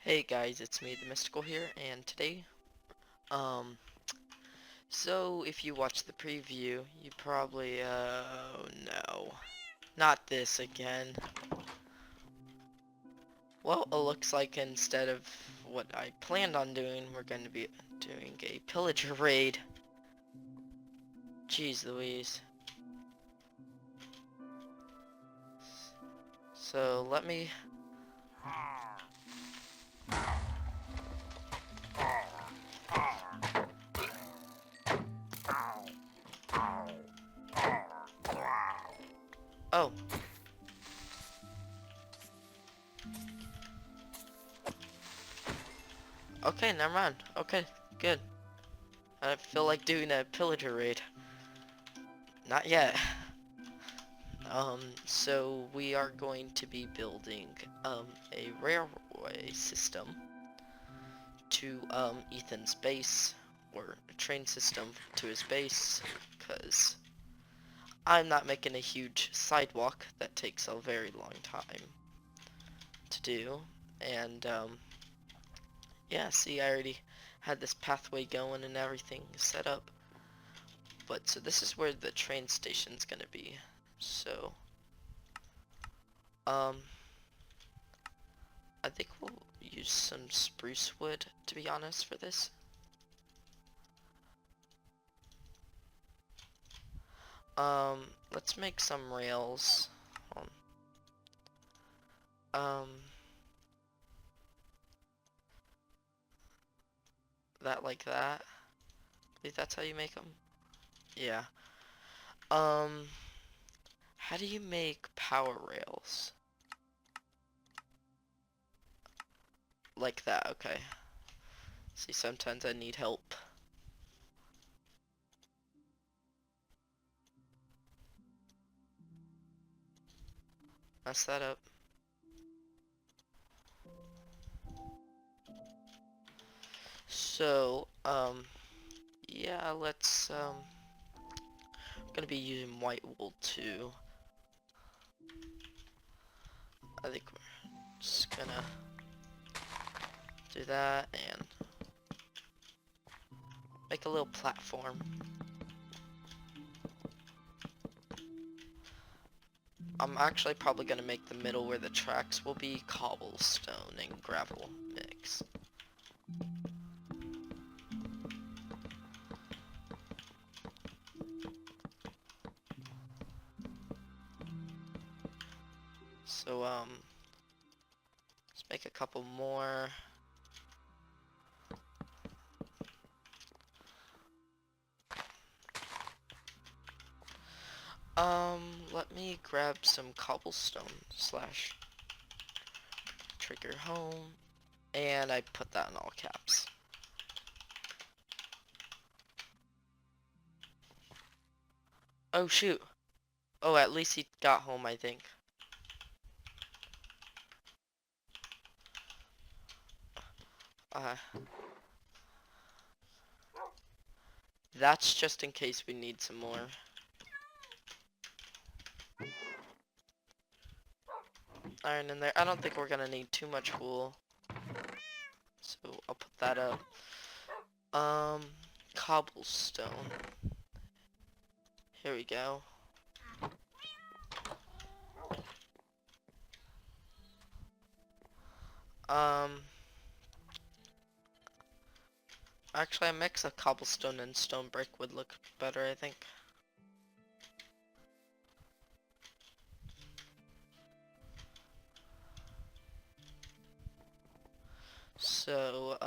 Hey guys, it's me, the Mystical here, and today, um, so if you watched the preview, you probably, oh no, not this again. Well, it looks like instead of what I planned on doing, we're going to be doing a pillager raid. Jeez Louise. So let me, oh, okay, never mind, okay, good. I feel like doing a pillager raid. Not yet. So we are going to be building, a railway system to, Ethan's base, or a train system to his base, because I'm not making a huge sidewalk that takes a very long time to do, and, yeah, see, I already had this pathway going and everything set up, but, so this is where the train station's gonna be, so, um, I think we'll use some spruce wood, to be honest, for this. Let's make some rails. Hold on. That like that. I think that's how you make them. Yeah. Um, how do you make power rails? Like that, okay. See, sometimes I need help. Mess that up. So, yeah, let's, I'm gonna be using white wool too. I think we're just gonna do that and make a little platform. I'm actually probably gonna make the middle where the tracks will be cobblestone and gravel mix. So, let's make a couple more. Let me grab some cobblestone slash trigger home, and I put that in all caps. Oh shoot. Oh, at least he got home, I think. Uh, that's just in case we need some more. Iron in there. I don't think we're gonna need too much wool. So I'll put that up. Cobblestone. Here we go. Um, actually, a mix of cobblestone and stone brick would look better, I think. So,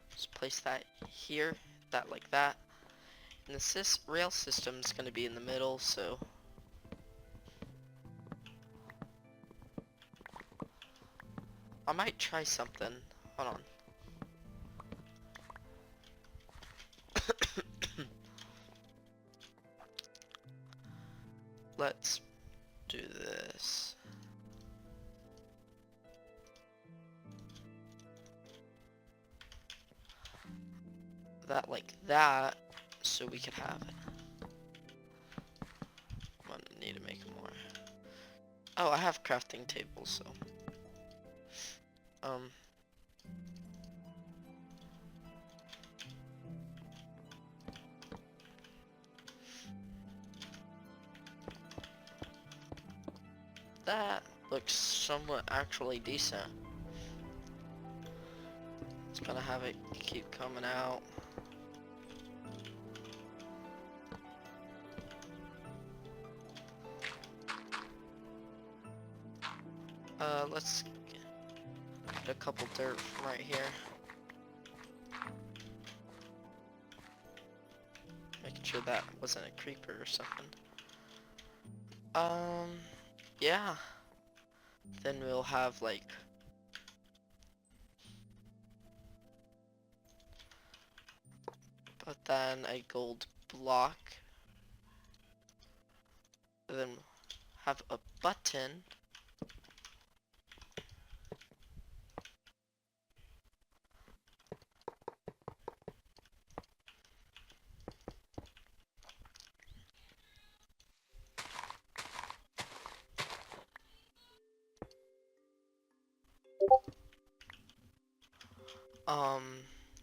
let's place that here, that like that. And the rail system is going to be in the middle, so I might try something. Hold on. Let's do this. That like that, so we can have it. I'm gonna need to make more. Oh, I have crafting tables, so. Um, that looks somewhat actually decent. It's gonna have it keep coming out. Let's get a couple dirt from right here. Making sure that wasn't a creeper or something. Yeah. Then we'll have like but then a gold block. Then have a button.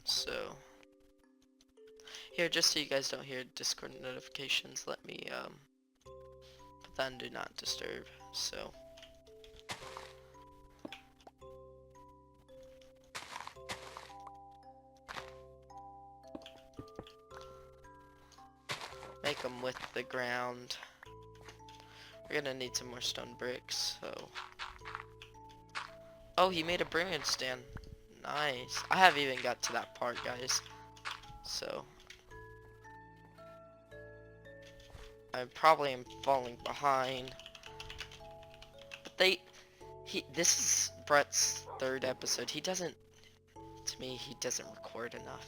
So here, just so you guys don't hear Discord notifications, let me put that on do not disturb. So make them with the ground. We're gonna need some more stone bricks. So oh, he made a brewing stand. Nice. I haven't even got to that part, guys. So I probably am falling behind. But this is Brett's third episode. He doesn't, to me, he doesn't record enough.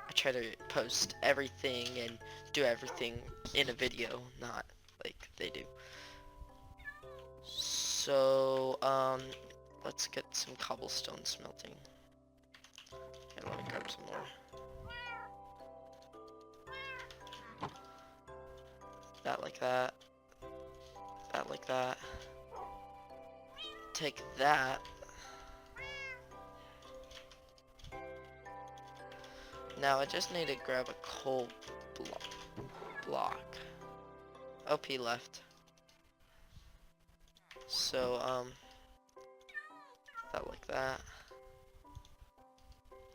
I try to post everything and do everything in a video, not like they do. So, let's get some cobblestone smelting. Here, let me grab some more. That like that. That like that. Take that. Now I just need to grab a coal block. OP left. So, that like that.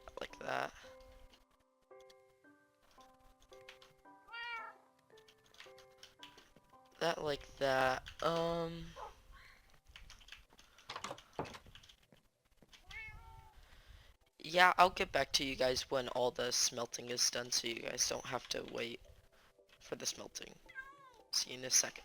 That like that. That like that. Yeah, I'll get back to you guys when all the smelting is done so you guys don't have to wait for the smelting. See you in a second.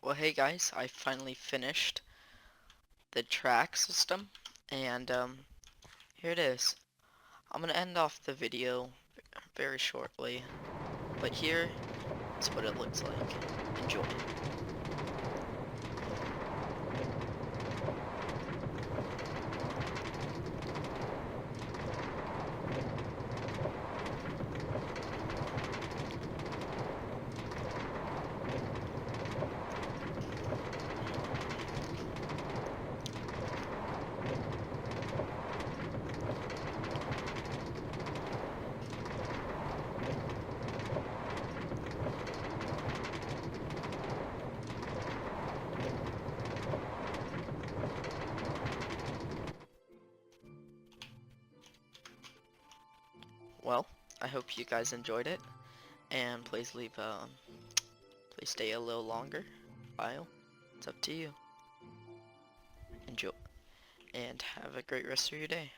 Well, hey guys, I finally finished the track system, and here it is. I'm gonna end off the video very shortly, but here is what it looks like. Enjoy. Well, I hope you guys enjoyed it, and please please stay a little longer. While it's up to you. Enjoy, and have a great rest of your day.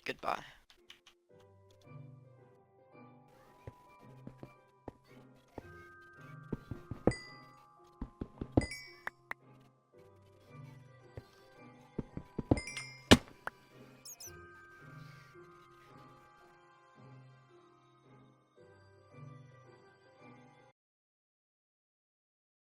Goodbye.